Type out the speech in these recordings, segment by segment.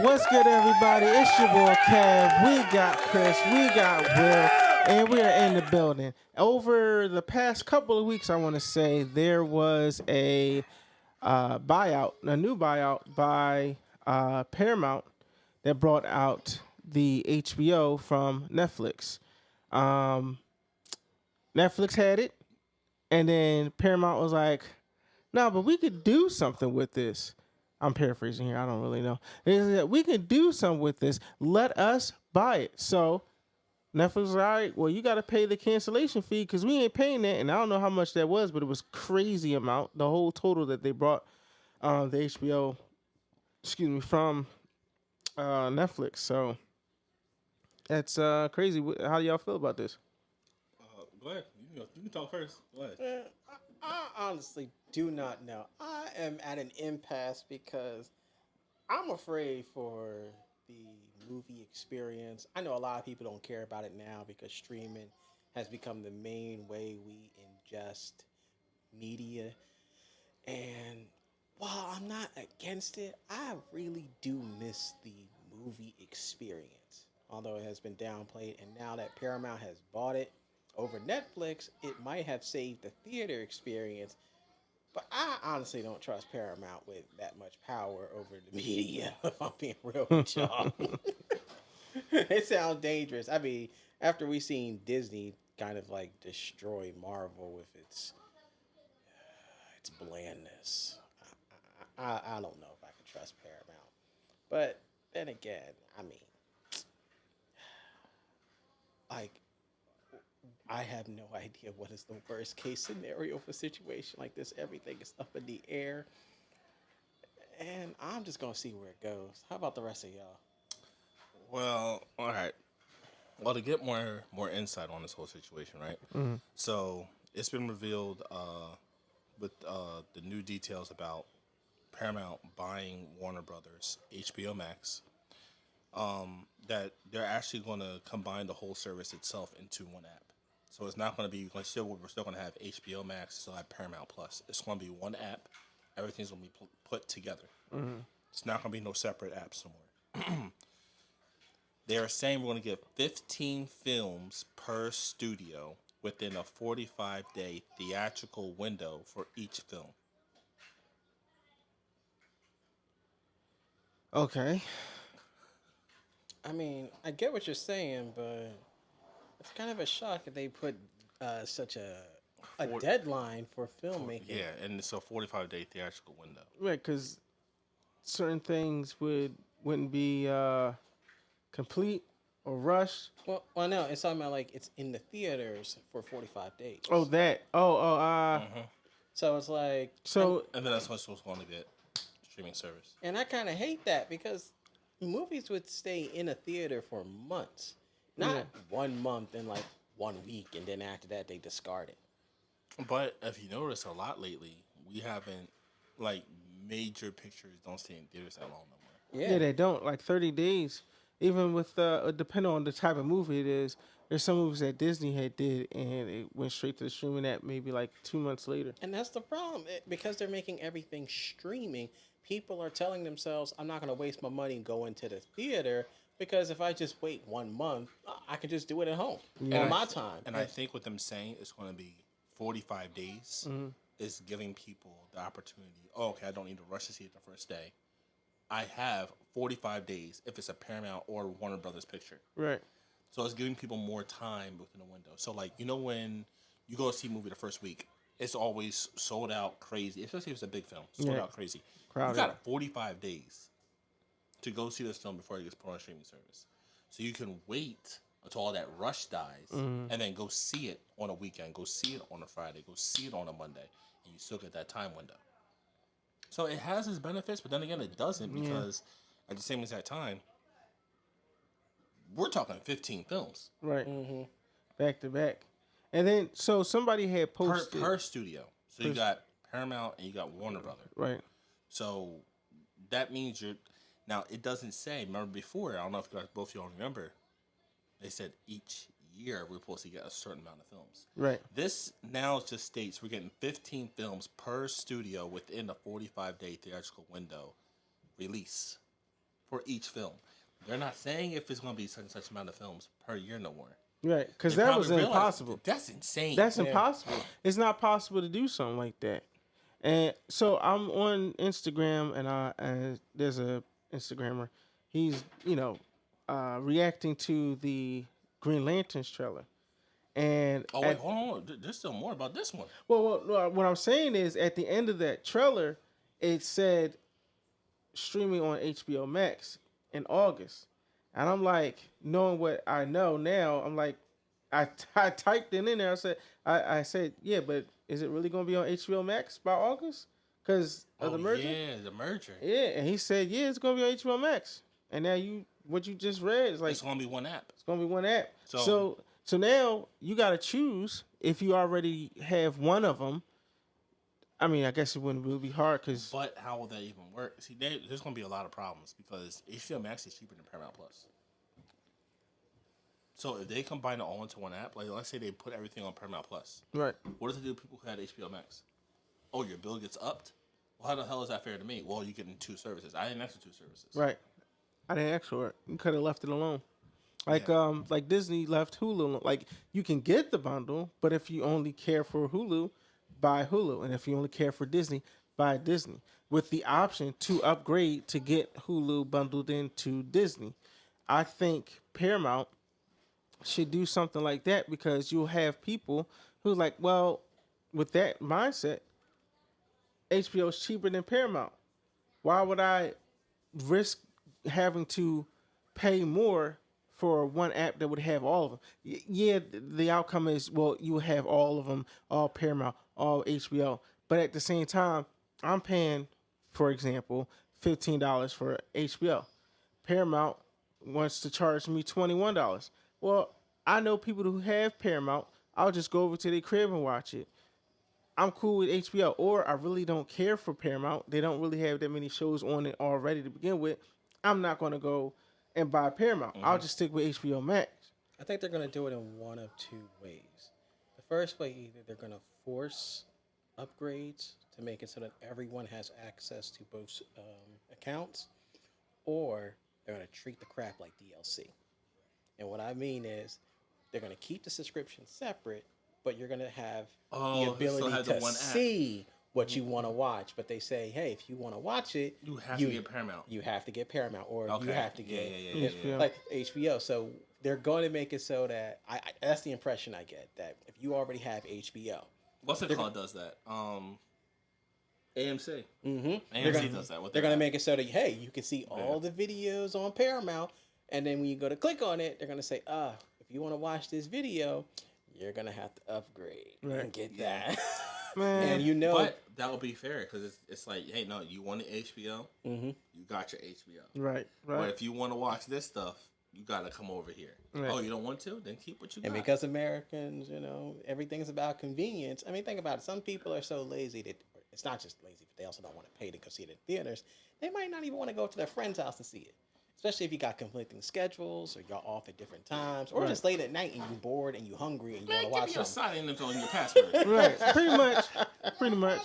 What's good, everybody? It's your boy Kev. We got Chris, we got Will, and we are in the building. Over the past couple of weeks, I want to say there was a buyout, a new buyout by Paramount that brought out the HBO from Netflix. Um, Netflix had it, and then Paramount was like, "No, but we could do something with this." I'm paraphrasing here. I don't really know. We can do something with this. Let us buy it. So Netflix was all right. Well, you got to pay the cancellation fee because we ain't paying that. And I don't know how much that was, but it was crazy amount. The whole total that they brought the HBO, from Netflix. So that's crazy. How do y'all feel about this? Go ahead. You can talk first. Go ahead. I honestly do not know. I am at an impasse because I'm afraid for the movie experience. I know a lot of people don't care about it now because streaming has become the main way we ingest media. And while I'm not against it, I really do miss the movie experience. Although it has been downplayed, and now that Paramount has bought it over Netflix, it might have saved the theater experience. But I honestly don't trust Paramount with that much power over the media, if I'm being real with y'all. It sounds dangerous. I mean, after we seen Disney kind of like destroy Marvel with its blandness, I don't know if I can trust Paramount. But then again, I mean, like, I have no idea what is the worst case scenario for a situation like this. Everything is up in the air. And I'm just gonna see where it goes. How about the rest of y'all? Well, all right. Well, to get more insight on this whole situation, right? So it's been revealed with the new details about Paramount buying Warner Brothers HBO Max. That they're actually going to combine the whole service itself into one app. So it's not going to be we're still going to have HBO Max, still have Paramount Plus. It's going to be one app. Everything's going to be put together. It's not going to be no separate apps somewhere. They are saying we're going to get 15 films per studio within a 45-day theatrical window for each film. Okay. I mean, I get what you're saying, but it's kind of a shock that they put such a deadline for filmmaking. Yeah, and it's a 45-day theatrical window. Right, because certain things wouldn't be complete or rushed. Well, no, it's talking about like it's in the theaters for 45 days. Oh, that. Oh, So it's like So And then that's what's going to get streaming service. and I kind of hate that because movies would stay in a theater for months, not Yeah. 1 month and like 1 week, and then after that they discard it. But if you notice a lot lately, we haven't, like, major pictures don't stay in theaters that long no more. yeah, they don't like 30 days. Even with depending on the type of movie it is, there's some movies that Disney had did and it went straight to the streaming app maybe like 2 months later. And that's the problem. Because they're making everything streaming, people are telling themselves, I'm not going to waste my money and go into the theater because if I just wait 1 month, I can just do it at home on my time. And I think what them saying is going to be 45 days is giving people the opportunity. Oh, okay, I don't need to rush to see it the first day. I have 45 days if it's a Paramount or Warner Brothers picture. Right. So it's giving people more time within a window. So, like, when you go see a movie the first week, it's always sold out crazy, especially if it's a big film. Sold out crazy. Crowded. You got 45 days to go see this film before it gets put on a streaming service. So you can wait until all that rush dies and then go see it on a weekend, go see it on a Friday, go see it on a Monday, and you still get that time window. So it has its benefits, but then again, it doesn't because at the same exact time, we're talking 15 films. Right. Back to back. And then, so somebody had posted. Per studio. So you got Paramount and you got Warner Brother. Right. So that means you're... Now, it doesn't say, remember before, I don't know if you guys, both of y'all remember, they said each year we're supposed to get a certain amount of films. Right. This now just states we're getting 15 films per studio within a 45-day theatrical window release for each film. They're not saying if it's going to be such and such amount of films per year no more. Right. Because They that probably was realize impossible. That's insane. That's impossible. It's not possible to do something like that. And so I'm on Instagram, and there's a Instagrammer. He's reacting to the Green Lanterns trailer. And Oh wait, hold on. There's still more about this one. well, what I'm saying is, at the end of that trailer, it said streaming on HBO Max in August, and I'm like, knowing what I know now, I'm like, I typed it in there. I said, yeah, but is it really going to be on HBO Max by August? Because of the merger? Yeah, the merger. Yeah, and he said, yeah, it's going to be on HBO Max. And now what you just read is like, It's going to be one app. it's going to be one app. So now you got to choose if you already have one of them. I mean, I guess it wouldn't really be hard because... But how will that even work? See, there's going to be a lot of problems because HBO Max is cheaper than Paramount Plus. So if they combine it all into one app, like let's say they put everything on Paramount Plus, Right. what does it do to people who had HBO Max? Oh, your bill gets upped? Well, how the hell is that fair to me? Well, you're getting two services. I didn't ask for two services. Right. I didn't ask for it. You could have left it alone. Like Disney left Hulu alone. Like, you can get the bundle, but if you only care for Hulu, buy Hulu. And if you only care for Disney, buy Disney. With the option to upgrade to get Hulu bundled into Disney. I think Paramount should do something like that because you'll have people who like, well, with that mindset, HBO is cheaper than Paramount. Why would I risk having to pay more for one app that would have all of them? Yeah, the outcome is, well, you will have all of them, all Paramount, all HBO. But at the same time, I'm paying, for example, $15 for HBO. Paramount wants to charge me $21. Well, I know people who have Paramount. I'll just go over to their crib and watch it. I'm cool with HBO, or I really don't care for Paramount. They don't really have that many shows on it already to begin with. I'm not going to go and buy Paramount. I'll just stick with HBO Max. I think they're going to do it in one of two ways. The first way, either they're going to force upgrades to make it so that everyone has access to both accounts, or they're going to treat the crap like DLC. And what I mean is they're going to keep the subscription separate, but you're going to have the ability to see what you want to watch. But they say, hey, if you want to watch it, You have to get Paramount. You have to get Paramount, or you have to get HBO. like HBO. So they're going to make it so that that's the impression I get, that if you already have HBO, What's it called does that? AMC. mm-hmm. AMC does that. They're going to make it so that, hey, you can see all the videos on Paramount, and then when you go to click on it, they're going to say, if you want to watch this video, you're going to have to upgrade and get that. Man. And you know, But that would be fair because it's like, hey, no, you want an HBO, you got your HBO. Right. But if you want to watch this stuff, you got to come over here. Right. Oh, you don't want to? Then keep what you got. and because Americans, everything's about convenience. I mean, think about it. Some people are so lazy that it's not just lazy, but they also don't want to pay to go see it in theaters. They might not even want to go to their friend's house to see it. Especially if you got conflicting schedules, or y'all off at different times, or just late at night and you're bored and you're hungry and you want to watch give me your something. sign-in info and your password Right. Pretty much.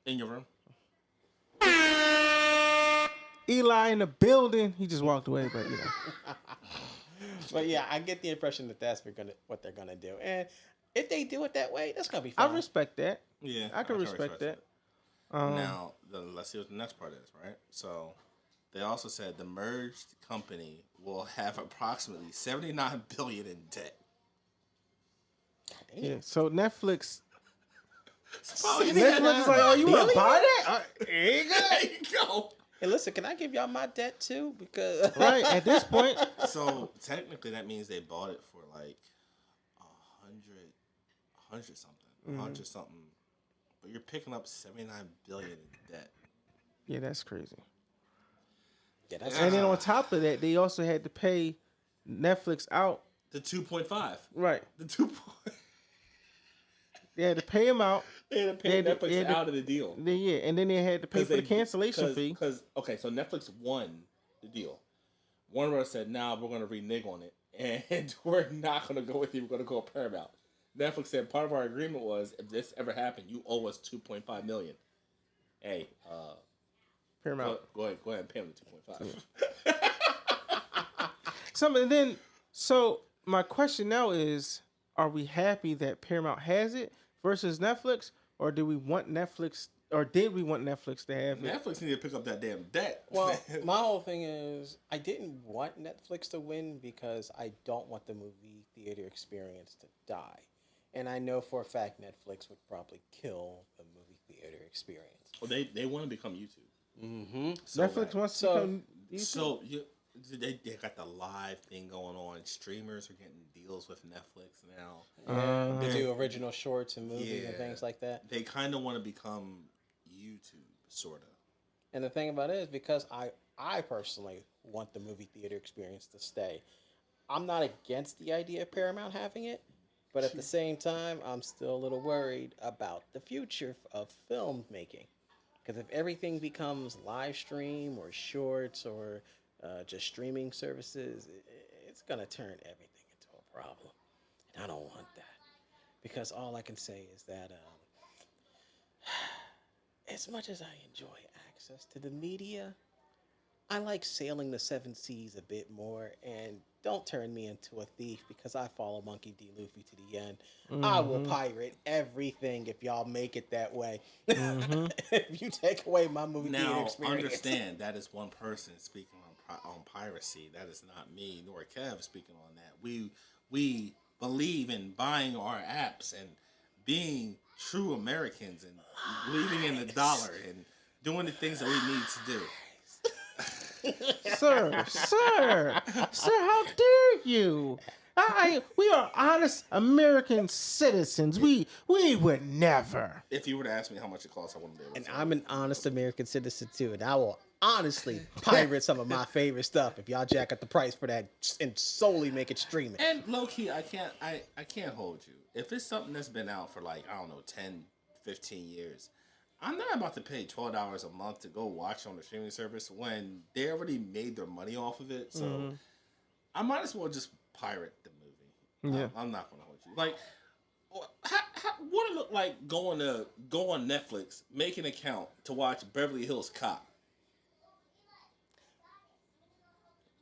in your room. Eli in the building. He just walked away, but But yeah, I get the impression that that's what they're gonna do. And if they do it that way, that's gonna be fine. I respect that. Yeah, I can respect that. Now, let's see what the next part is, right? So, they also said the merged company will have approximately $79 billion in debt. Yeah. So Netflix Probably Netflix is like, oh, you want to buy that? there you go. Hey, listen, can I give y'all my debt too? Because Right. At this point, So technically, that means they bought it for like 100 something. But you're picking up $79 billion in debt. yeah, that's crazy. yeah, that's And then on top of that, they also had to pay Netflix out. The 2.5. Right. The 2. They had to pay him out. They had to pay Netflix out of the deal. Yeah, and then they had to pay for the cancellation fee. Because okay, so Netflix won the deal. Warner Bros. Said, "Now we're going to renege on it, and we're not going to go with you. We're going to go with Paramount. Netflix said part of our agreement was if this ever happened, you owe us $2.5 million. Hey, Paramount. go ahead and pay them the 2.5. So my question now is, are we happy that Paramount has it versus Netflix, or do we want Netflix, or did we want Netflix to have it? Netflix need to pick up that damn debt. Well, my whole thing is I didn't want Netflix to win because I don't want the movie theater experience to die. And I know for a fact Netflix would probably kill the movie theater experience. Well, they want to become YouTube. Mm-hmm. Netflix wants to become YouTube? So they got the live thing going on. Streamers are getting deals with Netflix now. They do original shorts and movies and things like that. They kind of want to become YouTube, sort of. And the thing about it is because I personally want the movie theater experience to stay. I'm not against the idea of Paramount having it, but at the same time, I'm still a little worried about the future of film making. Because if everything becomes live stream or shorts or just streaming services, it's going to turn everything into a problem. And I don't want that. Because all I can say is that as much as I enjoy access to the media, I like sailing the seven seas a bit more, and don't turn me into a thief because I follow Monkey D. Luffy to the end. I will pirate everything if y'all make it that way. If you take away my movie theater Now, experience. understand that is one person speaking on piracy. That is not me nor Kev speaking on that. We believe in buying our apps and being true Americans and believing in the dollar and doing the things that we need to do. Sir, how dare you? We are honest American citizens. We would never. If you were to ask me how much it costs, I wouldn't be able to. And I'm an honest American citizen too, and I will honestly pirate some of my favorite stuff if y'all jack up the price for that and solely make it streaming. And low key, I can't hold you. If it's something that's been out for like, I don't know, 10, 15 years, I'm not about to pay $12 a month to go watch on the streaming service when they already made their money off of it. So I might as well just pirate the movie. Yeah. I'm not going to hold you. Like, what it look like go on Netflix, make an account to watch Beverly Hills Cop?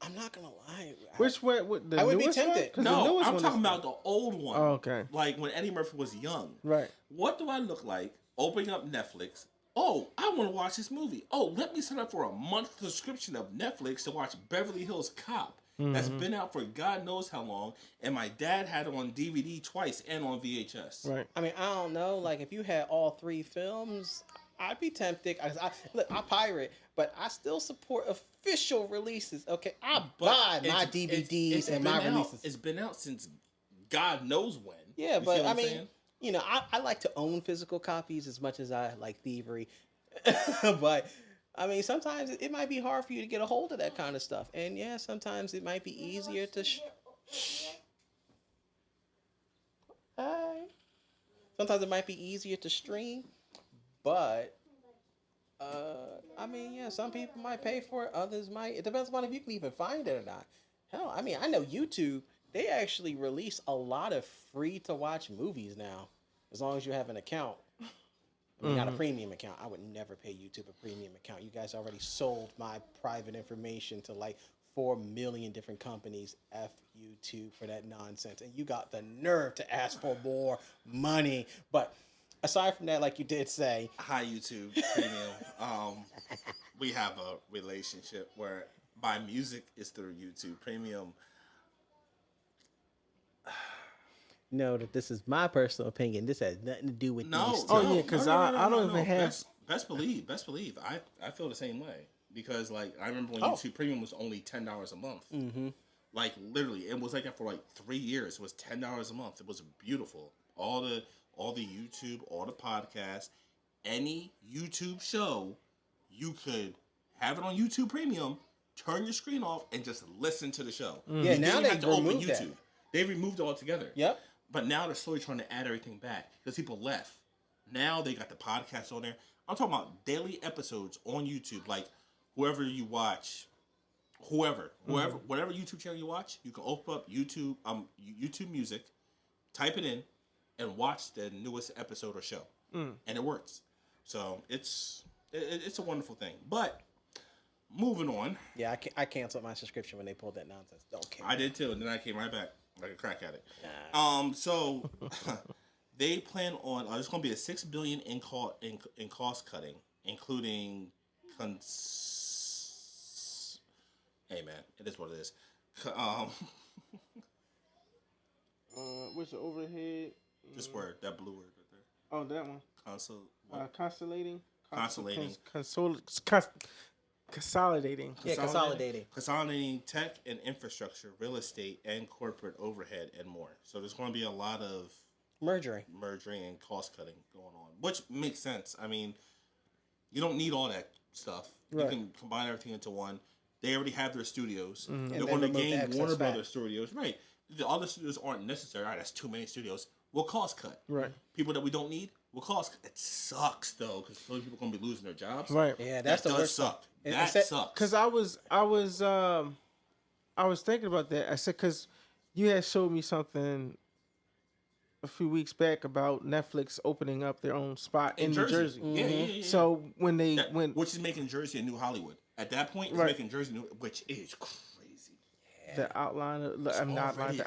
I'm not gonna lie. Which way? The I would be newest one? tempted. 'Cause the No, newest I'm one talking is- about the old one. Oh, okay. Like when Eddie Murphy was young. Right. What do I look like opening up Netflix? Oh, I want to watch this movie. Oh, let me sign up for a month subscription of Netflix to watch Beverly Hills Cop. That's been out for God knows how long, and my dad had it on DVD twice and on VHS. Right. I mean, I don't know. Like, if you had all three films, I'd be tempted. I pirate, but I still support official releases. Okay, I buy my DVDs and my releases. It's been out since God knows when. Yeah, You see but what I I'm mean, saying? you know, I like to own physical copies as much as I like thievery. But I mean, sometimes it might be hard for you to get a hold of that kind of stuff, and yeah, sometimes it might be easier to. Sometimes it might be easier to stream, but I mean, yeah, some people might pay for it, others might. It depends on if you can even find it or not. Hell, I mean, I know YouTube, they actually release a lot of free to watch movies now, as long as you have an account. I mean, not a premium account. I would never pay YouTube a premium account. You guys already sold my private information to like 4 million different companies. F YouTube for that nonsense. And you got the nerve to ask for more money. But aside from that, like you did say, Hi YouTube Premium. We have a relationship where my music is through YouTube Premium. know that this is my personal opinion. This has nothing to do with these two. Oh, yeah, 'cause I don't even have- Best believe. I feel the same way because like I remember when Oh. YouTube Premium was only $10 a month. Mm-hmm. Like literally, it was like that for like 3 years. It was $10 a month. It was beautiful. All the YouTube, all the podcasts, any YouTube show, you could have it on YouTube Premium. Turn your screen off and just listen to the show. Yeah, You now didn't they have to open removed YouTube. that. They removed it altogether. Yep. But now they're slowly trying to add everything back because people left. Now they got the podcast on there. I'm talking about daily episodes on YouTube. Like whoever you watch, whatever YouTube channel you watch, you can open up YouTube Music, type it in, and watch the newest episode or show, and it works. So it's a wonderful thing. But moving on. Yeah, I canceled my subscription when they pulled that nonsense. Don't care. I did too, and then I came right back like a crack addict. Nah. So they plan on there's going to be a $6 billion in cost cutting, including hey man, it is what it is. What's the overhead? This word, that blue word right there. Oh, that one. Consolidating. Consolidating. Yeah, consolidating. Consolidating tech and infrastructure, real estate, and corporate overhead, and more. So there's going to be a lot of merging and cost cutting going on, which makes sense. I mean, you don't need all that stuff. Right. You can combine everything into one. They already have their studios. Mm-hmm. They're going to gain Warner Brothers studios. Right. The other studios aren't necessary. All right, that's too many studios. We'll cost cut. Right. People that we don't need, we'll cost cut. It sucks, though, because so many people are going to be losing their jobs. Right. Yeah, that's the worst. Suck. That sucks. Because I was thinking about that. I said, because you had showed me something a few weeks back about Netflix opening up their own spot in New Jersey. Mm-hmm. Yeah. So when which is making Jersey a new Hollywood. At that point, it's making Jersey new, which is crazy. Yeah. The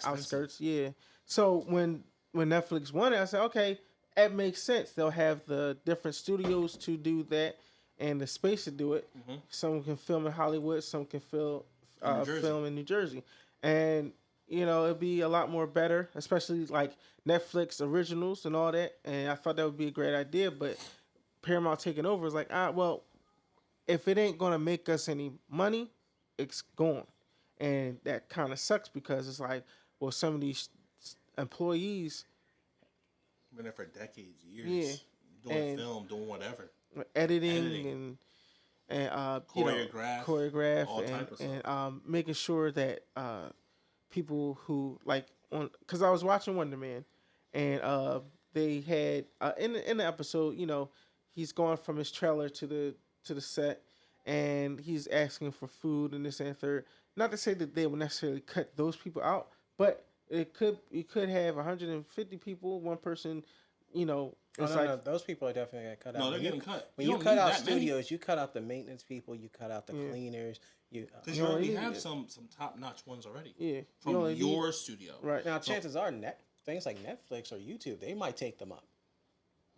outskirts. Yeah. So when Netflix won it, I said, okay, that makes sense. They'll have the different studios to do that and the space to do it. Mm-hmm. Some can film in Hollywood, some can film in New Jersey, and it'd be a lot more better, especially like Netflix originals and all that. And I thought that would be a great idea, but Paramount taking over is like, well, if it ain't gonna make us any money, it's gone, and that kind of sucks because it's like, well, some of these employees been there for decades, years, doing film, doing whatever, editing. And choreograph all type of stuff. And making sure that people who because I was watching Wonder Man, and they had in the episode, he's going from his trailer to the set, and he's asking for food and this and third. Not to say that they would necessarily cut those people out, but you could have 150 people, one person, No, those people are definitely getting cut out. No, they're getting cut. When you cut out studios, you cut out the maintenance people, you cut out the cleaners. Because you already have some top-notch ones already. Yeah. From your studio. Right. Now, chances are things like Netflix or YouTube, they might take them up.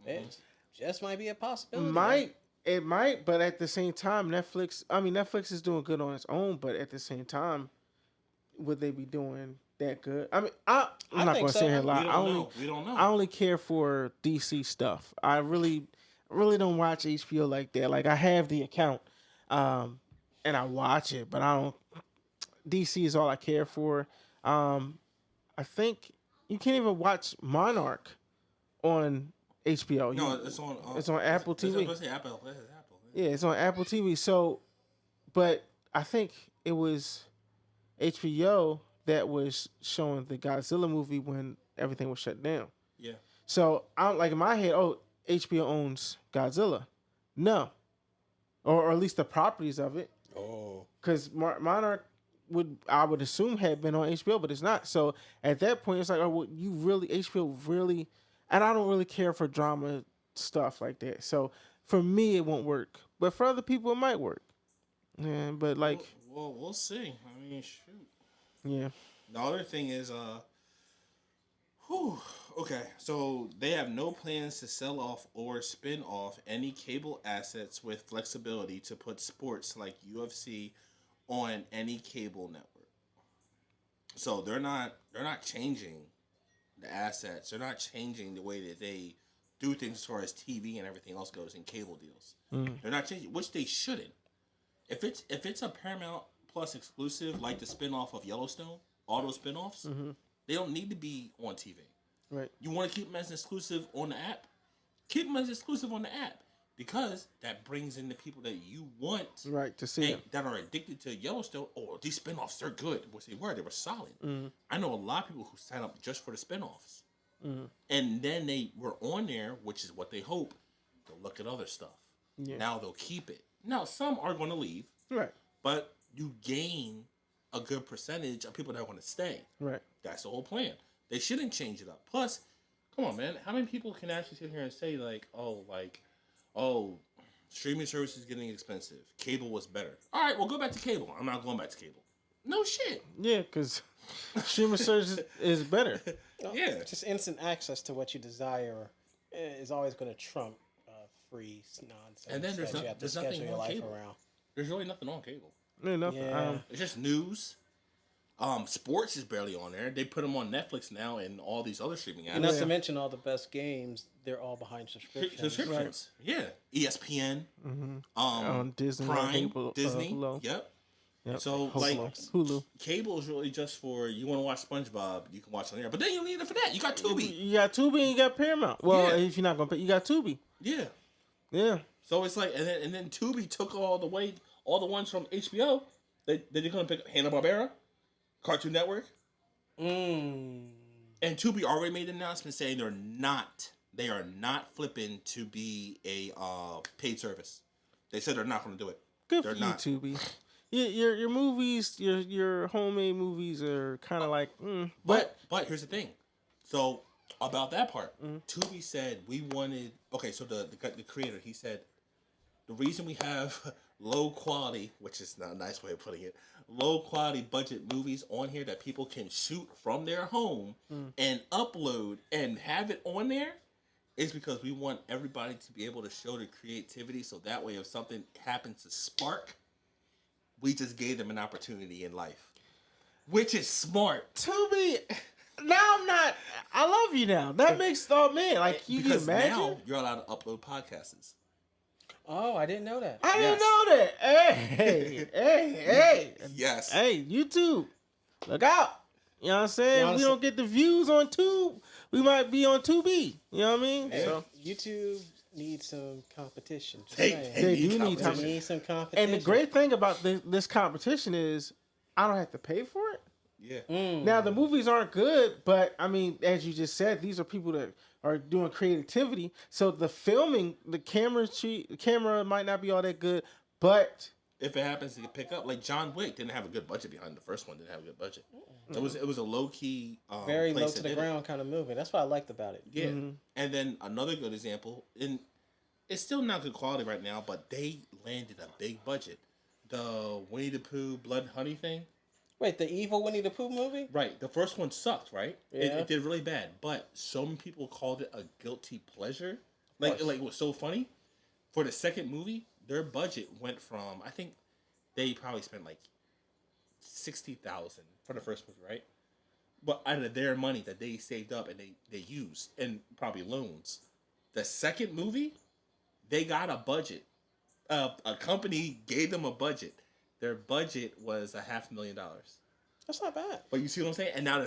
Mm-hmm. It just might be a possibility. It might, but at the same time, Netflix is doing good on its own, but at the same time, would they be doing that good? I mean, I'm not going to say a lot. We don't know. I only care for DC stuff. I really don't watch HBO like that. Like, I have the account, and I watch it, but I don't. DC is all I care for. I think you can't even watch Monarch on HBO. No, it's on. It's on Apple TV. It's Apple. Yeah, it's on Apple TV. So, but I think it was HBO that was showing the Godzilla movie when everything was shut down. Yeah. So I'm like in my head, HBO owns Godzilla. No, or at least the properties of it. Oh. Because Monarch I would assume had been on HBO, but it's not. So at that point, it's like, HBO really, and I don't really care for drama stuff like that. So for me, it won't work, but for other people, it might work. Yeah, but we'll see. I mean, shoot. Yeah. The other thing is, okay, so they have no plans to sell off or spin off any cable assets with flexibility to put sports like UFC on any cable network. So they're not changing the assets. They're not changing the way that they do things as far as TV and everything else goes in cable deals. Mm. They're not changing, which they shouldn't. If it's a Paramount Plus exclusive, like the spinoff of Yellowstone, all those spinoffs, they don't need to be on TV. Right. You want to keep them as exclusive on the app? Keep them as exclusive on the app, because that brings in the people that you want, right, to see that are addicted to Yellowstone. Oh, these spinoffs, they're good. Which they were solid. Mm-hmm. I know a lot of people who sign up just for the spinoffs, and then they were on there, which is what they hope. They'll look at other stuff. Yeah. Now they'll keep it. Now some are going to leave, right? But you gain a good percentage of people that want to stay. Right. That's the whole plan. They shouldn't change it up. Plus, come on, man. How many people can actually sit here and say oh, streaming service is getting expensive. Cable was better. All right, well, go back to cable. I'm not going back to cable. No shit. Yeah, because streaming service is better. Yeah. Just instant access to what you desire is always going to trump free nonsense. And then that you have to there's nothing schedule your on life cable. around. There's really nothing on cable. Yeah, nothing. Yeah. It's just news. Sports is barely on there. They put them on Netflix now and all these other streaming apps. And not to mention all the best games, they're all behind subscriptions. Subscriptions. Yeah. ESPN. On Disney, Prime. cable, Disney. Hulu. Yep. Yep. So, Hulu. cable is really just for you want to watch SpongeBob, you can watch on there. But then you need it for that. You got Tubi. You got Tubi and you got Paramount. Well, Yeah. if you're not gonna pay, you got Tubi. Yeah. Yeah. So it's like, and then Tubi took all the ones from HBO. They're gonna pick up Hanna-Barbera, Cartoon Network, Mm. and Tubi already made an announcement saying they are not flipping to be a paid service. They said they're not going to do it. Good They're for you, not. Tubi. Your movies, your homemade movies are kind of like, But here's the thing. So about that part, Tubi said we wanted. Okay, so the creator, he said the reason we have low quality, which is not a nice way of putting it, low quality budget movies on here that people can shoot from their home and upload and have it on there is because we want everybody to be able to show their creativity. So that way, if something happens to spark, we just gave them an opportunity in life, which is smart. Tubi. Now I'm not. I love you now. That makes man like you can Because imagine. now you're allowed to upload podcasts. Oh, I didn't know that. I didn't Yes. know that. Hey, Yes. hey, YouTube, look out. You know what I'm saying? Yeah, We honestly- don't get the views on Tube. We might be on Tubi. You know what I mean? Hey, So, YouTube needs some competition. Just They saying. They do need They competition. need some competition. and the great thing about this competition is I don't have to pay for it. Yeah. Now the movies aren't good, but I mean, as you just said, these are people that are doing creativity. So the filming, the camera might not be all that good, but If it happens to pick up, like John Wick didn't have a good budget behind the first one. Didn't have a good budget. It was a low key, Very place low to that the did it. ground kind of movie. That's what I liked about it. Yeah. And then another good example, and it's still not good quality right now, but they landed a big budget. The Winnie the Pooh Blood Honey thing. Wait, the evil Winnie the Pooh movie? Right. The first one sucked, right? Yeah. It did really bad, but some people called it a guilty pleasure. Like course. it was so funny. For the second movie, their budget went from, I think they probably spent like $60,000 for the first movie, right? But out of their money that they saved up and they used and probably loans, the second movie, they got a budget. A company gave them a budget. Their budget was $500,000. That's not bad. But you see what I'm saying? And now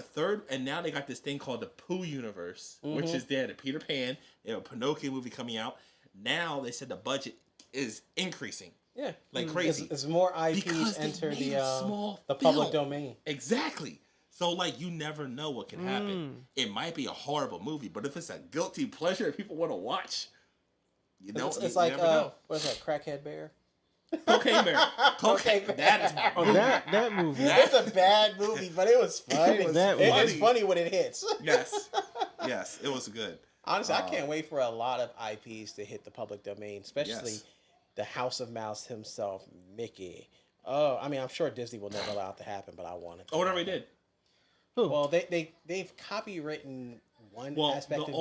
now they got this thing called the Pooh universe, which is there. The Peter Pan, they have a Pinocchio movie coming out. Now they said the budget is increasing Yeah. like crazy. As more IPs Because they enter made the a small public film. domain. Exactly. So like you never know what can happen. It might be a horrible movie, but if it's a guilty pleasure that people want to watch, you know, It's you like never know. what is that? Crackhead Bear. Cocaine Bear. Cocaine. Bear. That is oh, that movie. It's a bad movie, but it was funny. It's funny. funny when it hits. yes, it was good. Honestly, I can't wait for a lot of IPs to hit the public domain, especially Yes. the House of Mouse himself, Mickey. Oh, I mean, I'm sure Disney will never allow it to happen, but I want it. Oh, it already did. Well, they've copywritten one Well, aspect the of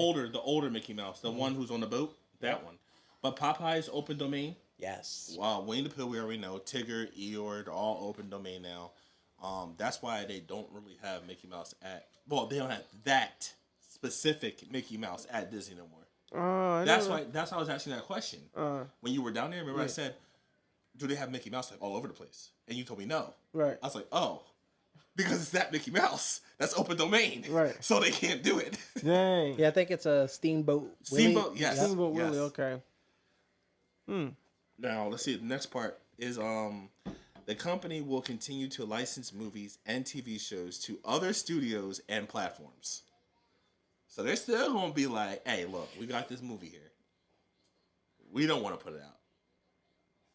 older Mickey Mouse, the one who's on the boat, that one. But Popeye's open domain. Yes. Wow, Winnie the Pooh, we already know. Tigger, Eeyore, they're all open domain now. That's why they don't really have Mickey Mouse at. Well, they don't have that specific Mickey Mouse at Disney no more. That's why I was asking that question. When you were down there, remember I said, "Do they have Mickey Mouse like all over the place?" And you told me no. Right. I was like, "Oh, because it's that Mickey Mouse. That's open domain. Right. So they can't do it." Dang. Yeah, I think it's a Steamboat. Willie. Steamboat, yes. Steamboat yes. Willie, okay. Now let's see. The next part is the company will continue to license movies and TV shows to other studios and platforms. So they're still gonna be like, "Hey, look, we got this movie here. We don't want to put it out.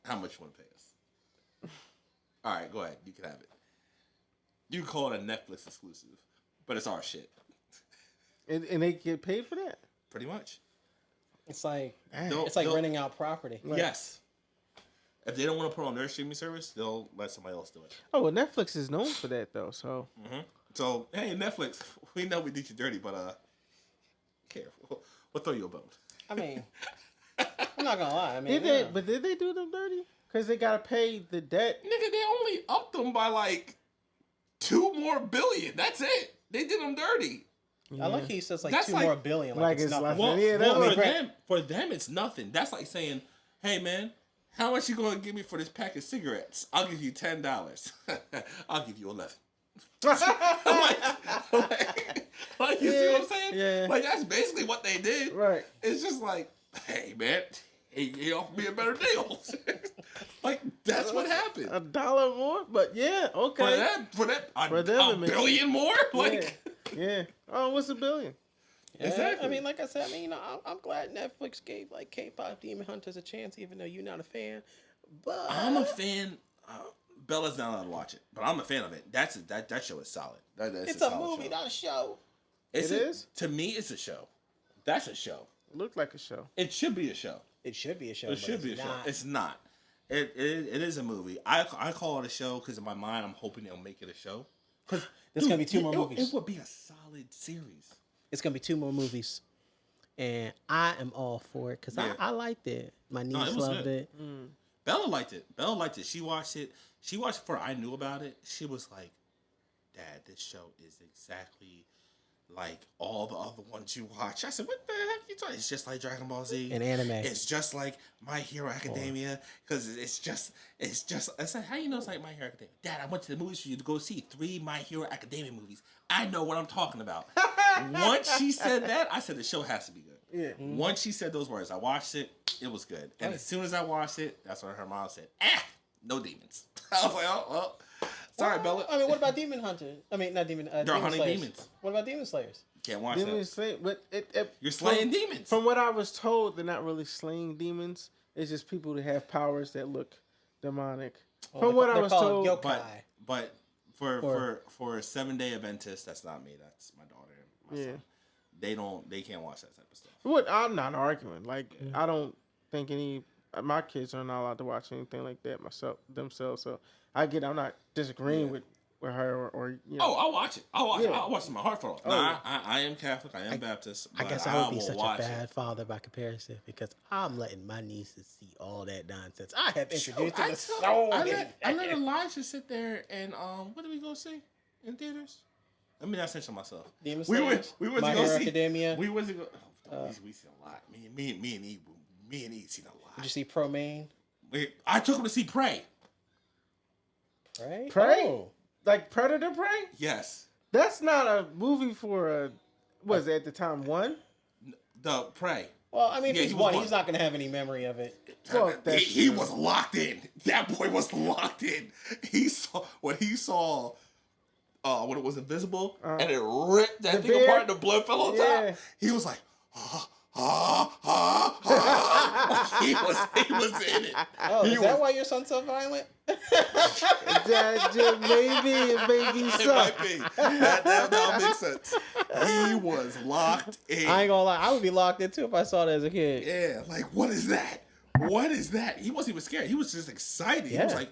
How much you want to pay us?" All right, go ahead. You can have it. You can call it a Netflix exclusive, but it's our shit. And they get paid for that? Pretty much. It's like They'll- renting out property. Right. Yes. If they don't want to put it on their streaming service, they'll let somebody else do it. Oh, well, Netflix is known for that, though, so. So, hey, Netflix, we know we did you dirty, but care. We'll throw you a bone. I mean, I'm not gonna lie. I mean, Did they do them dirty? Because they got to pay the debt. Nigga, they only upped them by like $2 more billion. That's it. They did them dirty. I like he says like That's two like- more billion. like Like, it's it's nothing. like- Well, Yeah, that was for them, it's nothing. That's like saying, hey, man, how much you going to give me for this pack of cigarettes? I'll give you $10. I'll give you 11. like, you see what I'm saying? Yeah. Like, that's basically what they did. Right. It's just like, hey, man, he offered me a better deal. Like, that's what happened. $1 more? But yeah, okay. For them, For them, a it makes- billion more? Like, Yeah. Oh, what's $1 billion? Yeah, Exactly. I mean, like I said, I'm glad Netflix gave like K-pop Demon Hunters a chance, even though you're not a fan. But I'm a fan. Bella's not allowed to watch it, but I'm a fan of it. That show is solid. That's it's a solid movie, show. not a show. It is? To me, it's a show. That's a show. Looked like a show. It should be a show. It should be a show. It should be a show. not. It's not. It is a movie. I call it a show because in my mind I'm hoping they'll make it a show. Because There's gonna be two more movies. It would be a solid series. It's gonna be 2 more movies, and I am all for it because Yeah. I liked it. My niece it was loved good. it. Bella liked it. Bella liked it. She watched it. She watched it before I knew about it. She was like, Dad, this show is exactly like all the other ones you watch. I said, what the heck you talking? It's just like Dragon Ball Z. An anime. It's just like My Hero Academia. Because it's just, I said, how you know it's like My Hero Academia? Dad, I went to the movies for you to go see 3 My Hero Academia movies. I know what I'm talking about. Once she said that, I said the show has to be good. Yeah. Once she said those words, I watched it. It was good. And as soon as I watched it, that's when her mom said, no demons. I was like, oh, well. Sorry, Bella. I mean, what about Demon Hunter? I mean, not Demon. They're Demon hunting Slayers. demons. What about Demon Slayers? Can't watch Demons that. slay, but it You're slaying from, demons. From what I was told, they're not really slaying demons. It's just people that have powers that look demonic. From what I was told, yokai. But for a 7-day Adventist, that's not me. That's my daughter and my son. They can't watch that type of stuff. what I'm not arguing. Like I don't think my kids are not allowed to watch anything like that themselves. So I get. I'm not disagreeing with her or you know. Oh, I'll watch it. I'll watch it. Yeah. I'll watch it. My heart for it. I am Catholic. I am Baptist. I But guess I would be will such a watch bad it. father by comparison because I'm letting my nieces see all that nonsense. I have introduced them to so I many. let Elijah sit there and what did we go see in theaters? Let me not censor myself. Demon We Slayers, went to My go Hero see Academia. We went to go. We seen a lot. Me and E seen a lot. Did you see Pro Main? I took him to see Prey. Right? Prey? Oh. Like Predator Prey. Yes, That's not a movie for a. Was it at the time 1? the Prey. Well, I mean, if Yeah, he's he was one, one. he's not going to have any memory of it. Fuck that He shit. was locked in. That boy was locked in. He saw when he saw when it was invisible and it ripped that the thing bear? apart and the blood fell on Yeah. top. He was like, he was in it. Oh, He is that why your son's so violent? That just maybe it may be It so. might be. That makes sense. He was locked in. I ain't gonna lie, I would be locked in too if I saw that as a kid. Yeah, like what is that? What is that? He wasn't even scared. He was just excited. He was Yeah. like,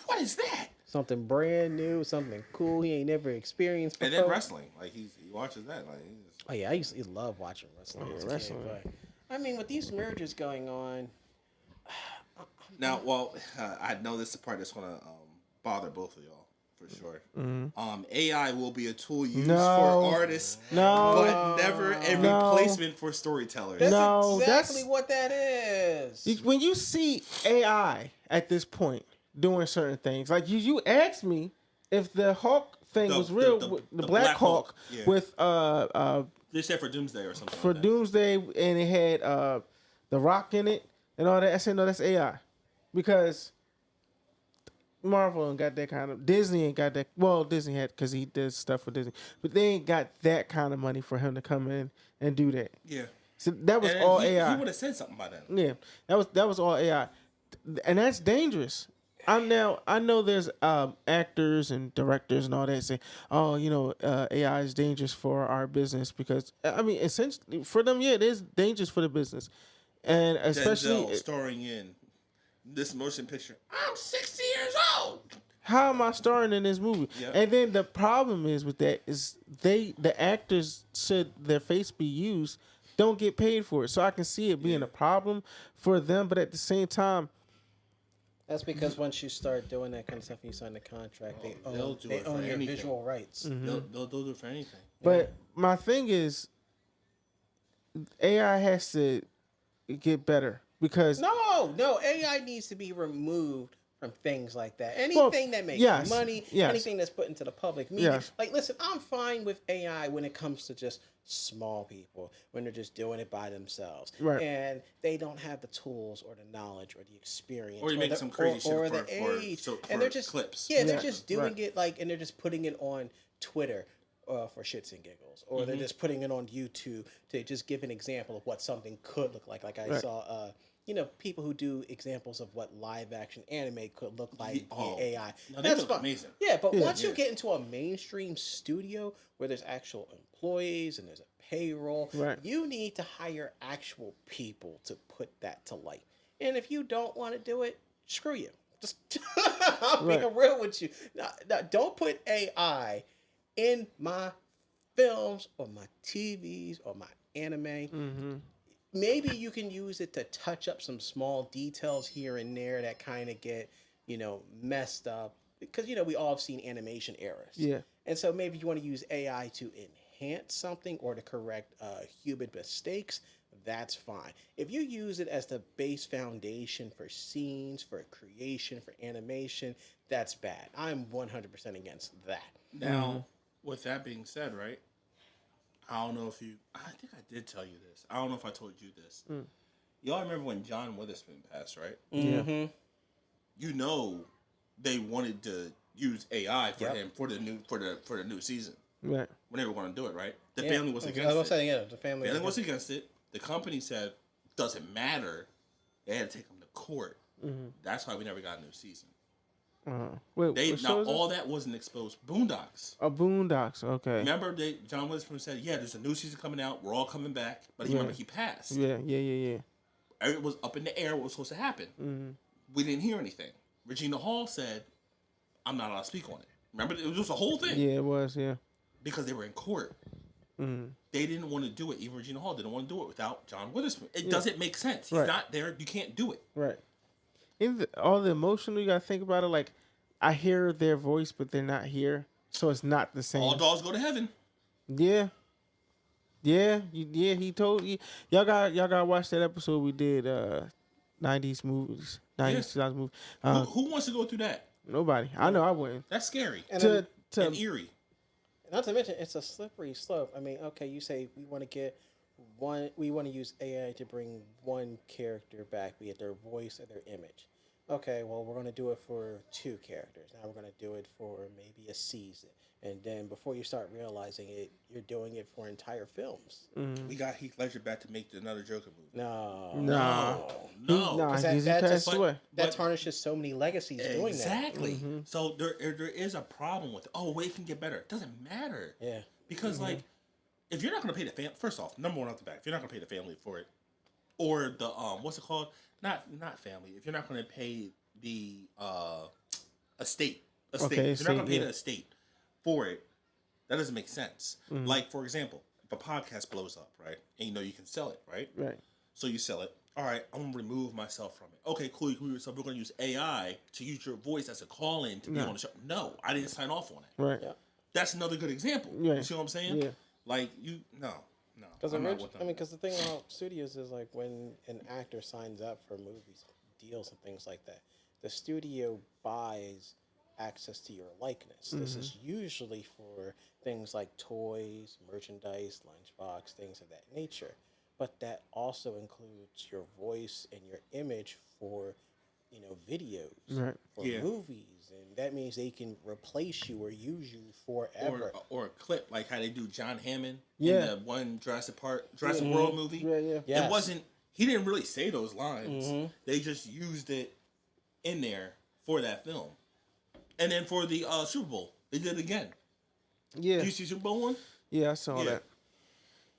what is that? Something brand new, something cool he ain't never experienced before. And then wrestling. Like he watches that. Like he's just, Oh yeah, I used to love watching wrestling as a wrestling. kid. But I mean, with these mergers going on, now, well, I know this is the part that's gonna bother both of y'all for sure. AI will be a tool used No. for artists, No. but never a No. replacement for storytellers. that's No, exactly that's- what that is. When you see AI at this point doing certain things, like you asked me if the Hulk thing was real, the Black Hulk yeah. with They said for Doomsday or something. for like that. Doomsday, and it had the Rock in it and all that. I said no, that's AI, because Marvel ain't got that kind of. Disney ain't got that. Well, Disney had because he did stuff for Disney, but they ain't got that kind of money for him to come in and do that. Yeah. So that was And all he AI. would have said something by then. Yeah, that was all AI, and that's dangerous. I know there's actors and directors and all that say, oh, AI is dangerous for our business because I mean, essentially for them, yeah, it is dangerous for the business, and especially Denzel starring in this motion picture. I'm 60 years old. how am I starring in this movie? Yep. And then the problem is with that is the actors, should their face be used, don't get paid for it. So I can see it being a problem for them, but at the same time, That's because once you start doing that kind of stuff, and you sign the contract, They'll do they it for own your anything. visual rights. They'll do it for anything. but my thing is, AI has to get better because No, AI needs to be removed from things like that. Anything that makes yes, money, yes. anything that's put into the public media. Yes. Like, listen, I'm fine with AI when it comes to just small people, when they're just doing it by themselves. Right. And they don't have the tools or the knowledge or the experience. Or you make some crazy shit or for- the age. for and they're just clips. Yeah, they're Yeah, just doing right. it like, and they're just putting it on Twitter. For shits and giggles, or they're just putting it on YouTube to just give an example of what something could look like. Like I Right. saw, people who do examples of what live action anime could look like oh. via AI. No, they That's look fine. amazing. Yeah, but once you Yeah. get into a mainstream studio where there's actual employees and there's a payroll, Right. you need to hire actual people to put that to light. And if you don't want to do it, screw you. Just I'm Right. being real with you. Now, don't put AI in my films or my TVs or my anime. Maybe you can use it to touch up some small details here and there that kind of get, messed up. Because, we all have seen animation errors. Yeah. And so maybe you want to use AI to enhance something or to correct human mistakes. That's fine. If you use it as the base foundation for scenes, for creation, for animation, that's bad. I'm 100% against that. Now, with that being said, right? I don't know if you. I think I did tell you this. I don't know if I told you this. Y'all remember when John Witherspoon passed, right? Yeah. You know, they wanted to use AI for Yep. him for the new season Right. when they were going to do it, right? The Yeah. family was I was against gonna it. say, yeah, the family. Family was against it. The company said doesn't matter. They had to take him to court. That's why we never got a new season. Wait, They what now show is all it? that wasn't exposed. Boondocks. Boondocks. Okay. Remember, John Witherspoon said, "Yeah, there's a new season coming out. We're all coming back." But remember, he passed. Yeah. Yeah. It was up in the air what was supposed to happen. We didn't hear anything. Regina Hall said, "I'm not allowed to speak on it." Remember, it was just a whole thing Yeah, it was. Yeah. because they were in court. They didn't want to do it. Even Regina Hall didn't want to do it without John Witherspoon. It doesn't make sense. He's Right. not there. You can't do it. Right. All the emotional, you gotta think about it. Like, I hear their voice, but they're not here, so it's not the same. All dogs go to heaven. Yeah. Yeah. He told you. Y'all got to watch that episode we did. 90s movies, 90s 2000s movies. Who wants to go through that? Nobody. I know I wouldn't. That's scary And To and eerie. not to mention, it's a slippery slope. I mean, okay, you say we want to use AI to bring one character back, be it their voice or their image. Okay, well, we're going to do it for two characters. Now we're going to do it for maybe a season. And then before you start realizing it, you're doing it for entire films. We got Heath Ledger back to make another Joker movie. No. No. Nah, 'Cause he that passed just- away. That But- tarnishes so many legacies doing that. Exactly. So there is a problem with it. Oh, wait, it can get better. It doesn't matter. Yeah. Because like, if you're not going to pay the family, first off, number one off the bat, if you're not going to pay the family for it, or the what's it called? Not family. If you're not going to pay the estate, Okay, if you're not going to pay yeah. the estate for it, that doesn't make sense. Like for example, if a podcast blows up, right, and you can sell it, right? Right. So you sell it. All right, I'm gonna remove myself from it. Okay, cool. You can remove yourself. We're gonna use AI to use your voice as a call-in to be on the show. No, I didn't sign off on it. Right. Yeah. That's another good example. Yeah. You see what I'm saying? Yeah. Like no. Because I'm not with them. because the thing about studios is like when an actor signs up for movies, deals and things like that, the studio buys access to your likeness. This is usually for things like toys, merchandise, lunchbox, things of that nature. But that also includes your voice and your image for, videos, Right. for Yeah. movies, and that means they can replace you or use you forever. or a clip like how they do John Hammond Yeah. in the one Jurassic World movie. Yeah. Yeah. Yes. It wasn't. He didn't really say those lines. They just used it in there for that film. And then for the Super Bowl, they did it again. Yeah. Did you see Super Bowl one? Yeah, I saw Yeah. that.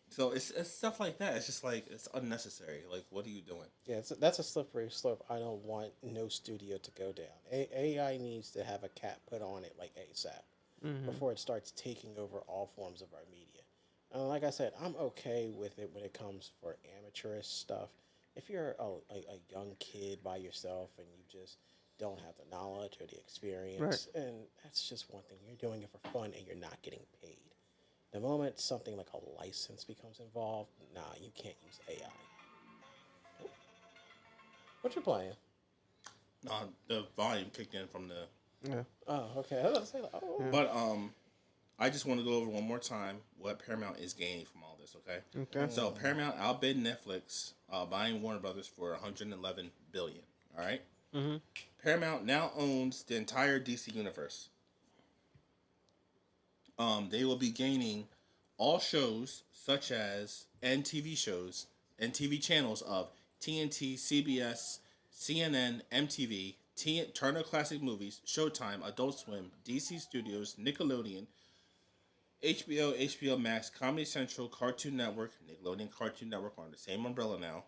So it's stuff like that. It's just like it's unnecessary. Like, what are you doing? Yeah, that's a slippery slope. I don't want no studio to go down. AI needs to have a cap put on it like ASAP before it starts taking over all forms of our media. And like I said, I'm okay with it when it comes for amateurish stuff. If you're a young kid by yourself and you just don't have the knowledge or the experience, and that's just one thing. You're doing it for fun and you're not getting paid. The moment something like a license becomes involved, nah, you can't use AI. What you playing? The volume kicked in from the. Yeah. Oh, okay. I was about to say, like, oh. But I just want to go over one more time what Paramount is gaining from all this. Okay. Okay. So Paramount outbid Netflix, buying Warner Brothers for $111 billion. All right. Mm-hmm. Paramount now owns the entire DC universe. They will be gaining all shows such as and TV shows and TV channels of TNT, CBS, CNN, MTV, Turner Classic Movies, Showtime, Adult Swim, DC Studios, Nickelodeon, HBO, HBO Max, Comedy Central, Cartoon Network, Nickelodeon Cartoon Network are on the same umbrella now.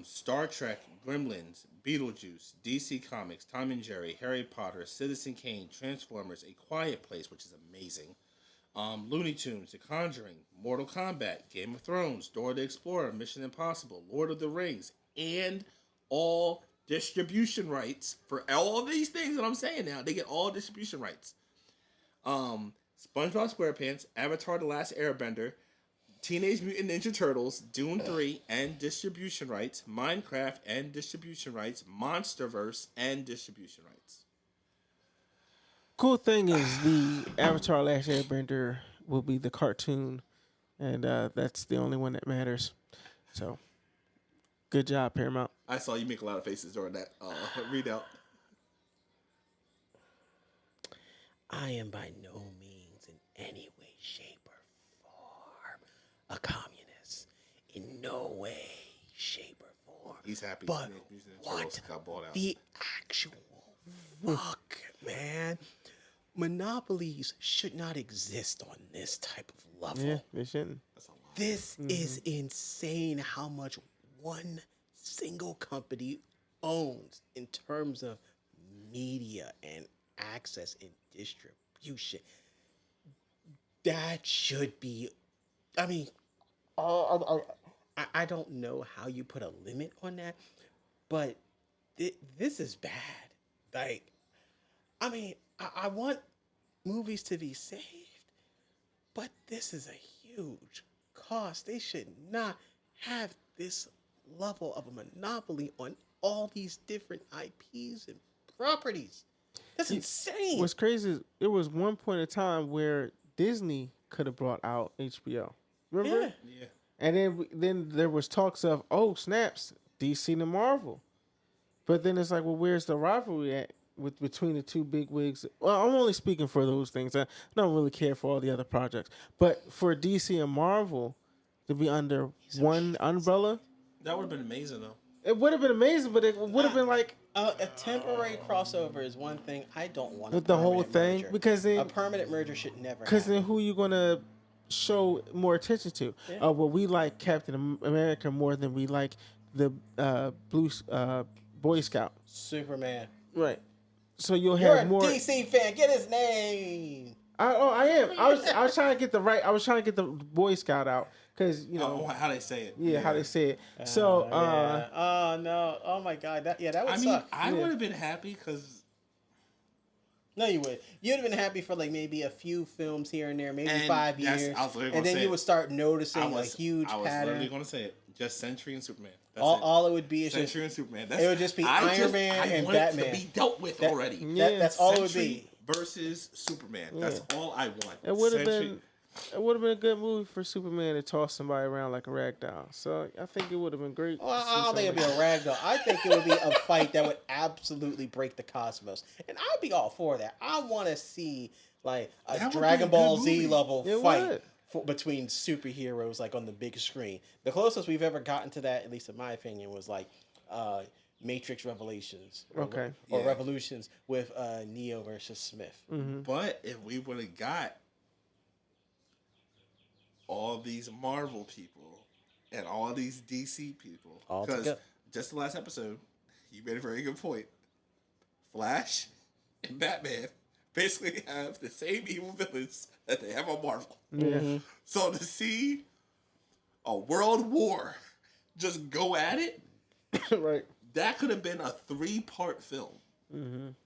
Star Trek, Gremlins, Beetlejuice, DC Comics, Tom and Jerry, Harry Potter, Citizen Kane, Transformers, A Quiet Place, which is amazing. Looney Tunes, The Conjuring, Mortal Kombat, Game of Thrones, Dora the Explorer, Mission Impossible, Lord of the Rings, and all distribution rights for all of these things that I'm saying now. They get all distribution rights. SpongeBob SquarePants, Avatar: The Last Airbender, Teenage Mutant Ninja Turtles, Dune 3, and distribution rights, Minecraft and distribution rights, Monsterverse and distribution rights. Cool thing is the Avatar: Last Airbender will be the cartoon, and that's the only one that matters. So, good job, Paramount. I saw you make a lot of faces during that readout. I am by no means in any way, shape, or form a communist. In no way, shape, or form. He's happy. But Teenage Mutant Ninja what Turtles got bought out. the actual fuck, man? Monopolies should not exist on this type of level. Yeah, they shouldn't. That's a lot. This is insane how much one single company owns in terms of media and access and distribution. That should be, I mean, I don't know how you put a limit on that, but this is bad. Like, I mean, I want movies to be saved, but this is a huge cost. They should not have this level of a monopoly on all these different IPs and properties. That's insane. What's crazy is there was one point in time where Disney could have brought out HBO. Remember? Yeah. Yeah. And then there was talks of, oh, snaps, DC to Marvel. But then it's like, well, where's the rivalry at between the two big wigs? Well, I'm only speaking for those things. I don't really care for all the other projects. But for DC and Marvel to be under one umbrella, That would have been amazing, though. it would have been amazing, but it would have been like A temporary crossover is one thing. I don't want with the whole permanent thing, merger. because then A permanent merger should never because then happen. who you gonna show more attention to? Yeah. Well, we like Captain America more than we like the Blue Boy Scout, Superman. right? So you'll You're have a more. DC fan. Get his name. I am. I was trying to get the right. I was trying to get the Boy Scout out because you know. How they say it. Yeah, how they say it. So, Yeah. Oh no. Oh my God. That would I mean, suck. I would have been happy because No, you would. You'd have been happy for like maybe a few films here and there, maybe And 5 that's- years, I was literally and gonna then say you it. would start noticing I was a huge literally pattern. going to say it. Just Sentry and Superman. That's All it would be is just Sentry and Superman. it would just be Iron Man and want Batman. It to be dealt with That- already. Yeah. that's all it would Sentry be. versus Superman. That's all I want. it would have Sentry- been. It would have been a good movie for Superman to toss somebody around like a rag doll. So I think it would have been great. Well, to see I don't think it'd be something. a ragdoll. I think it would be a fight that would absolutely break the cosmos, and I'd be all for that. I want to see like a That would be Dragon a Ball good Z movie. level It fight would. between superheroes, like on the big screen. The closest we've ever gotten to that, at least in my opinion, was like Matrix Revelations. Okay. Or Yeah. Revolutions with Neo versus Smith. But if we would have got all these Marvel people and all these DC people, All because together. just the last episode, you made a very good point. Flash and Batman basically have the same evil villains that they have on Marvel. Yeah. So to see a world war just go at it, Right. that could have been a 3-part film.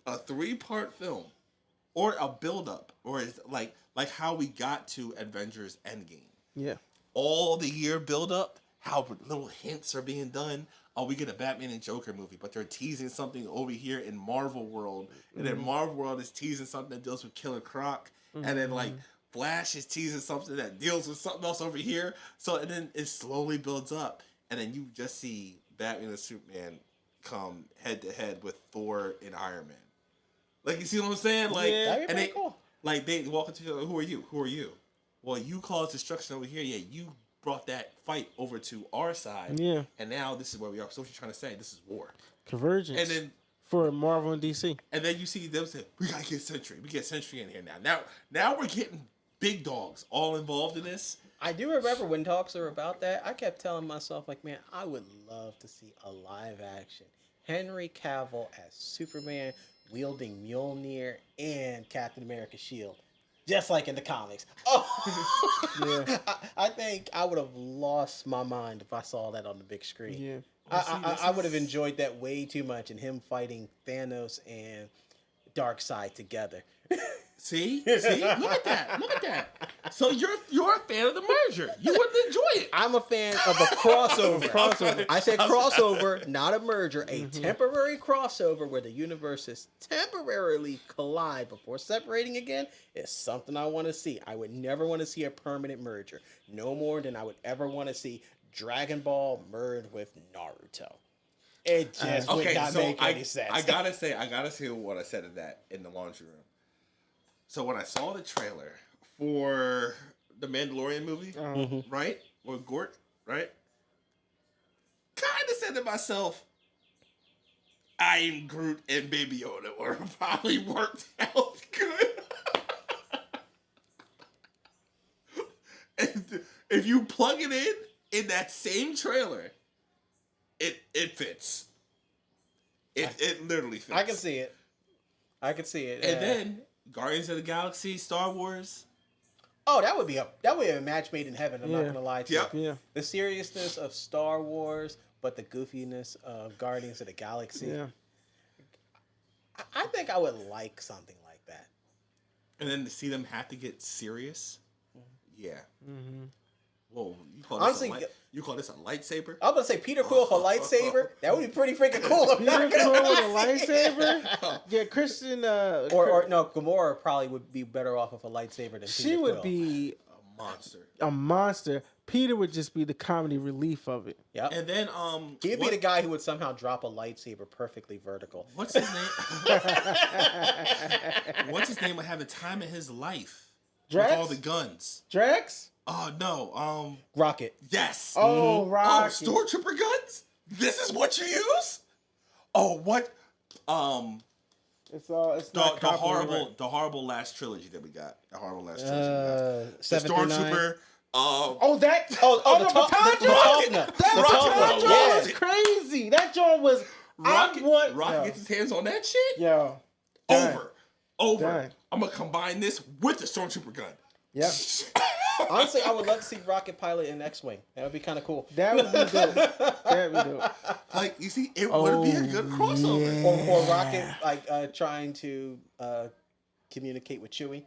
A 3-part film. Or a build-up. Or it's like how we got to Avengers Endgame. Yeah. All the year build-up, how little hints are being done. Oh, we get a Batman and Joker movie, but they're teasing something over here in Marvel World. And then Marvel World is teasing something that deals with Killer Croc. And then, like, Flash is teasing something that deals with something else over here. So, and then it slowly builds up. And then you just see Batman and Superman come head-to-head with Thor and Iron Man. Like, you see what I'm saying? Like, Yeah. That'd be and pretty they, cool. like, they walk into each other, who are you? Who are you? Well, you caused destruction over here. Yeah, you brought that fight over to our side. Yeah. And now this is where we are. So what you're trying to say? This is war. Convergence. And then for Marvel and DC. you see them say, we gotta get Sentry. We get Sentry in here now. Now we're getting big dogs all involved in this. I do remember when talks were about that, I kept telling myself, like, man, I would love to see a live action Henry Cavill as Superman wielding Mjolnir and Captain America's shield. Just like in the comics. Oh, Yeah. I think I would have lost my mind if I saw that on the big screen. Yeah. I would have enjoyed that way too much, and him fighting Thanos and Darkseid together. See? Look at that. Look at that. So you're a fan of the merger. You wouldn't enjoy it. I'm a fan of a crossover. Crossover. I said crossover, not a merger. A temporary crossover where the universes temporarily collide before separating again is something I want to see. I would never want to see a permanent merger. No more than I would ever want to see Dragon Ball merge with Naruto. It just would Okay, not so make any sense. I gotta say what I said to that in the laundry room. So when I saw the trailer for the Mandalorian movie, right? Or Gort, right? Kinda said to myself, I am Groot and Baby Yoda would have probably worked out good. And if you plug it in that same trailer, it fits. It literally fits. I can see it. I can see it. And then Guardians of the Galaxy, Star Wars. oh, that would be a match made in heaven. I'm not Yeah. gonna lie to Yep. you. Yeah. The seriousness of Star Wars, but the goofiness of Guardians of the Galaxy. Yeah. I think I would like something like that. And then to see them have to get serious. Yeah. Mm-hmm. Whoa, Honestly, you call this a lightsaber? I was gonna say Peter Quill with a lightsaber. That would be pretty freaking cool. I'm Peter not gonna Quill with a lie. lightsaber? Yeah, Christian. Or no, Gamora probably would be better off with a lightsaber than she Peter would Quill. be A monster. a monster. Peter would just be the comedy relief of it. Yep. And then He'd be the guy who would somehow drop a lightsaber perfectly vertical. what's his name? What's his name would have the time of his life Drax? with all the guns. Drax? Oh no. Rocket. Yes. Oh, Oh, Rocket. stormtrooper guns? This is what you use? Oh, what? It's not The copyright. horrible last trilogy that we got. The horrible last trilogy we got. The 7 through 9. stormtrooper. Oh, that. Oh, the the top- baton the joint? baton- That the baton baton joint joint, was yeah. crazy. That joint was. Rocket gets his hands on that shit? Yo. Dang. Over. Dang. I'm gonna combine this with the stormtrooper gun. Yep. Honestly, I would love to see Rocket pilot in X-Wing. That would be kind of cool. That would be dope. That'd be dope. Like, you see, it would be a good crossover. yeah. Or Rocket like trying to communicate with Chewie.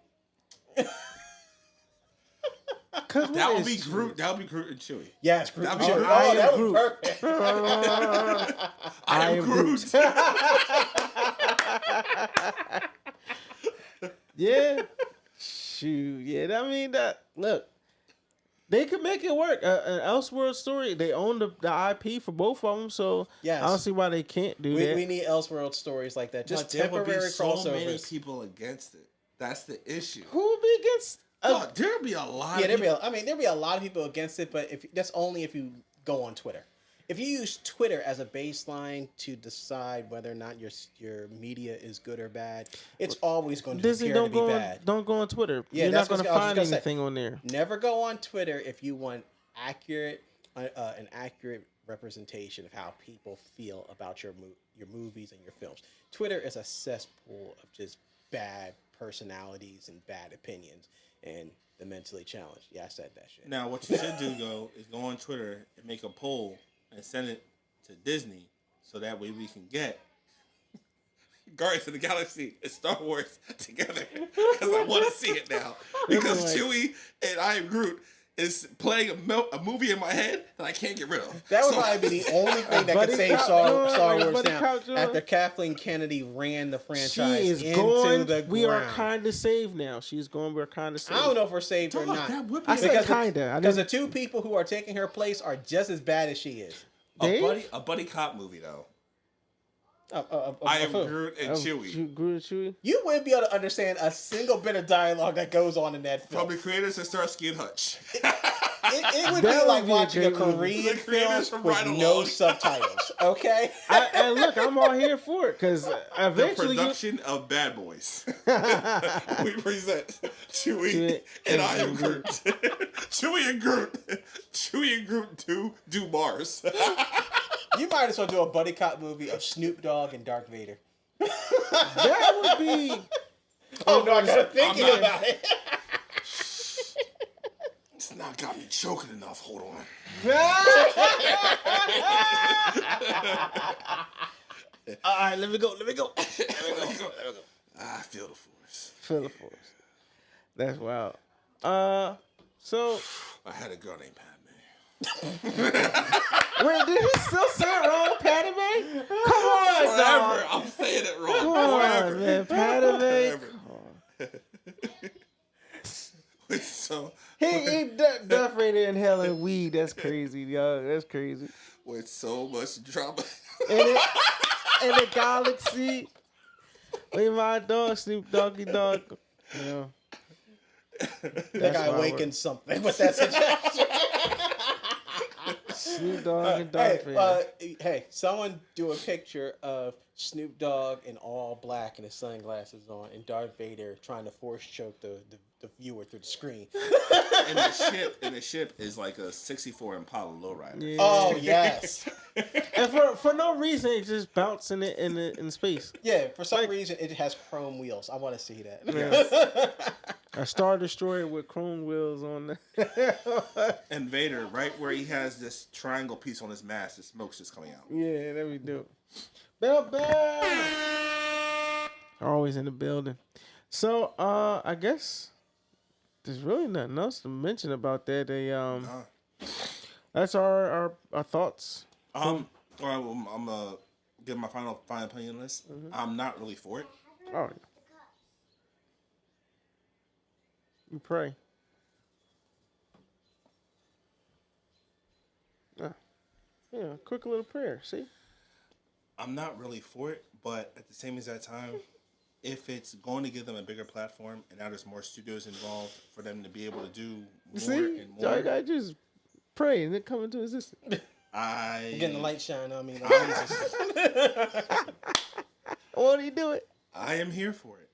That would be Groot. That would be Groot and Chewie. Yes, Groot. That'd be Chewie. Groot. I Oh, am that Groot. would be perfect. I am Groot. Yeah. Shoot. Yeah. I mean, that. Look. They could make it work. An Elseworld story. They own the IP for both of them, so Yes. I don't see why they can't do that. We need Elseworld stories like that. Just But there would be temporary so many crossovers. people against it. That's the issue. Who would be against? God, there'd be a lot Yeah, of people. there'd be a lot of people against it, but if that's only if you go on Twitter. if you use Twitter as a baseline to decide whether or not your media is good or bad, it's always going to Disney appear to don't be go bad. don't go on Twitter. Yeah, You're that's not going to what I was find gonna say. anything on there. Never go on Twitter if you want an accurate representation of how people feel about your movies and your films. Twitter is a cesspool of just bad personalities and bad opinions and the mentally challenged. Yeah, I said that shit. Now, what you should do though is go on Twitter and make a poll and send it to Disney, so that way we can get Guardians of the Galaxy and Star Wars together, because I want to see it now. Because Chewie and I Am Groot is playing a movie in my head that I can't get rid of. That would probably be the only thing that could Buddy save Cop Star joint, Wars Buddy now. Cop joint. After Kathleen Kennedy ran the She franchise is into going. the ground. We are kind of saved now. She's going. We're kind of saved. I don't know if we're saved or Dog, not. that whip I is said Because kinda. Because the two people who are taking her place are just as bad as she is. Dave? a buddy cop movie though. I I Am Groot and Chewie. Groot and Chewie. You wouldn't be able to understand a single bit of dialogue that goes on in that film. From the creators of Starsky and Hutch. It would That be would like be a watching a great movie. Korean The creators film from with Ride no Along. subtitles. Okay. And look, I'm all here for it because The eventually. production of Bad Boys. We present Chewie Chewie and I Am Groot. Chewie and Groot. Chewie and Groot do Mars. You might as well do a buddy cop movie of Snoop Dogg and Darth Vader. That would be. Oh no, I gotta thinking not- about it. It's not got me choking enough. Hold on. All right, let me go. I feel the force. Feel the force. That's wild. So I had a girl named Padme. wait, did he still say it wrong, Padme? Come on, Forever. dog. I'm saying it wrong. Come on, man, Padme. Forever. So, He Darth Vader inhaling weed. That's crazy, yo. That's crazy. with so much drama. In the galaxy. With my dog, Snoop Doggy Dog. You know. That guy why I awakened something with that suggestion. Snoop Dogg and Darth Vader. Hey, someone do a picture of Snoop Dogg in all black and his sunglasses on, and Darth Vader trying to force choke the viewer through the screen. And the ship is like a 64 Impala lowrider. Yeah. Oh yes, And for no reason, it's just bouncing it in space. yeah. For some reason, it has chrome wheels. I want to see that. A Star Destroyer with chrome wheels on the. And Vader, right where he has this triangle piece on his mask, the smoke's just coming out. Yeah, there we do. Bell. Always in the building. So, I guess there's really nothing else to mention about that. That's our thoughts. All right, well, I'm gonna give my final opinion on this. I'm not really for it. Oh, you pray. Yeah, quick little prayer. See. I'm not really for it, but at the same exact time, if it's going to give them a bigger platform and now there's more studios involved for them to be able to do more See, and more, I just pray and it come into existence. Getting the light shine on me. Like, Won't he do it? I am here for it.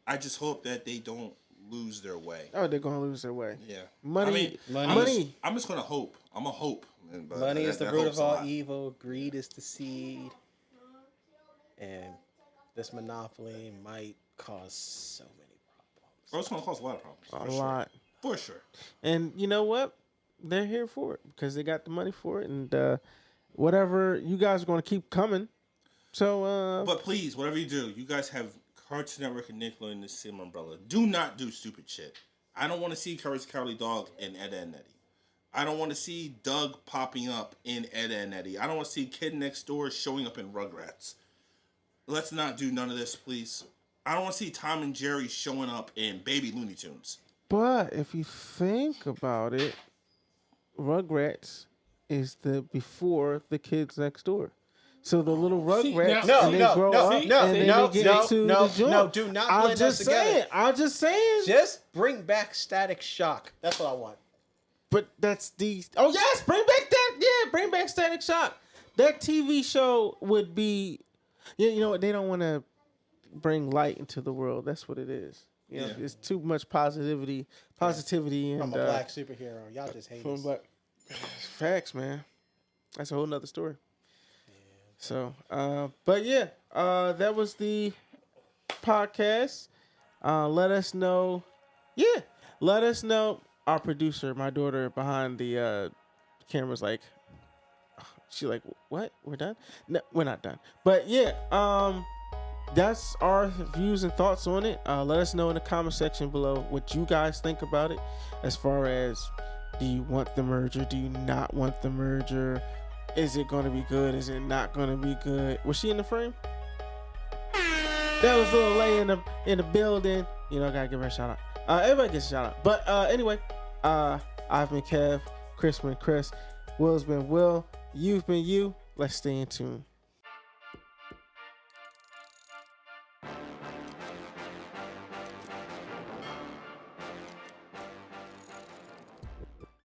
I just hope that they don't lose their way. Oh, they're gonna lose their way. Yeah, Money. money. I'm just gonna hope. I'm a hope. But money is the that root hope's of a all lot. evil. Greed is the seed, and this monopoly might cause so many problems. Oh, it's gonna cause a lot of problems. A for sure. lot. For sure. And you know what? They're here for it because they got the money for it, and whatever you guys are gonna keep coming. So, But please, whatever you do, you guys have Cartoon Network and Nickelodeon in the same umbrella. Do not do stupid shit. I don't want to see Courage the Cowardly Dog in Ed, Edd n Eddy. I don't want to see Doug popping up in Ed, Edd n Eddy. I don't want to see Kid Next Door showing up in Rugrats. Let's not do none of this, please. I don't want to see Tom and Jerry showing up in Baby Looney Tunes. but if you think about it, Rugrats is the before the Kids Next Door. So the little Rugrats, No, and they no, grow no, up, no, and then no, they get no, into no, the joint. no, do not I'm blend just us together. saying. I'm just saying. Just bring back Static Shock. That's what I want. But that's the. Oh yes, bring back that. Yeah, bring back Static Shock. That TV show would be, you know what? They don't want to bring light into the world. That's what it is. You know, Yeah. it's too much positivity, and From a black superhero. Y'all just hate us. But facts, man. That's a whole nother story. So, but yeah, that was the podcast. Let us know. Yeah, let us know. Our producer, my daughter behind the camera's like, she like, what? We're done? No, we're not done. But yeah, that's our views and thoughts on it. Let us know in the comment section below what you guys think about it. As far as, do you want the merger? Do you not want the merger? Is it going to be good? Is it not going to be good? Was she in the frame? That was Lil Lay in the building. You know, I gotta give her a shout out. Everybody gets a shout out. But anyway, I've been Kev, Chris been Chris, Will's been Will, you've been you. Let's stay in tune.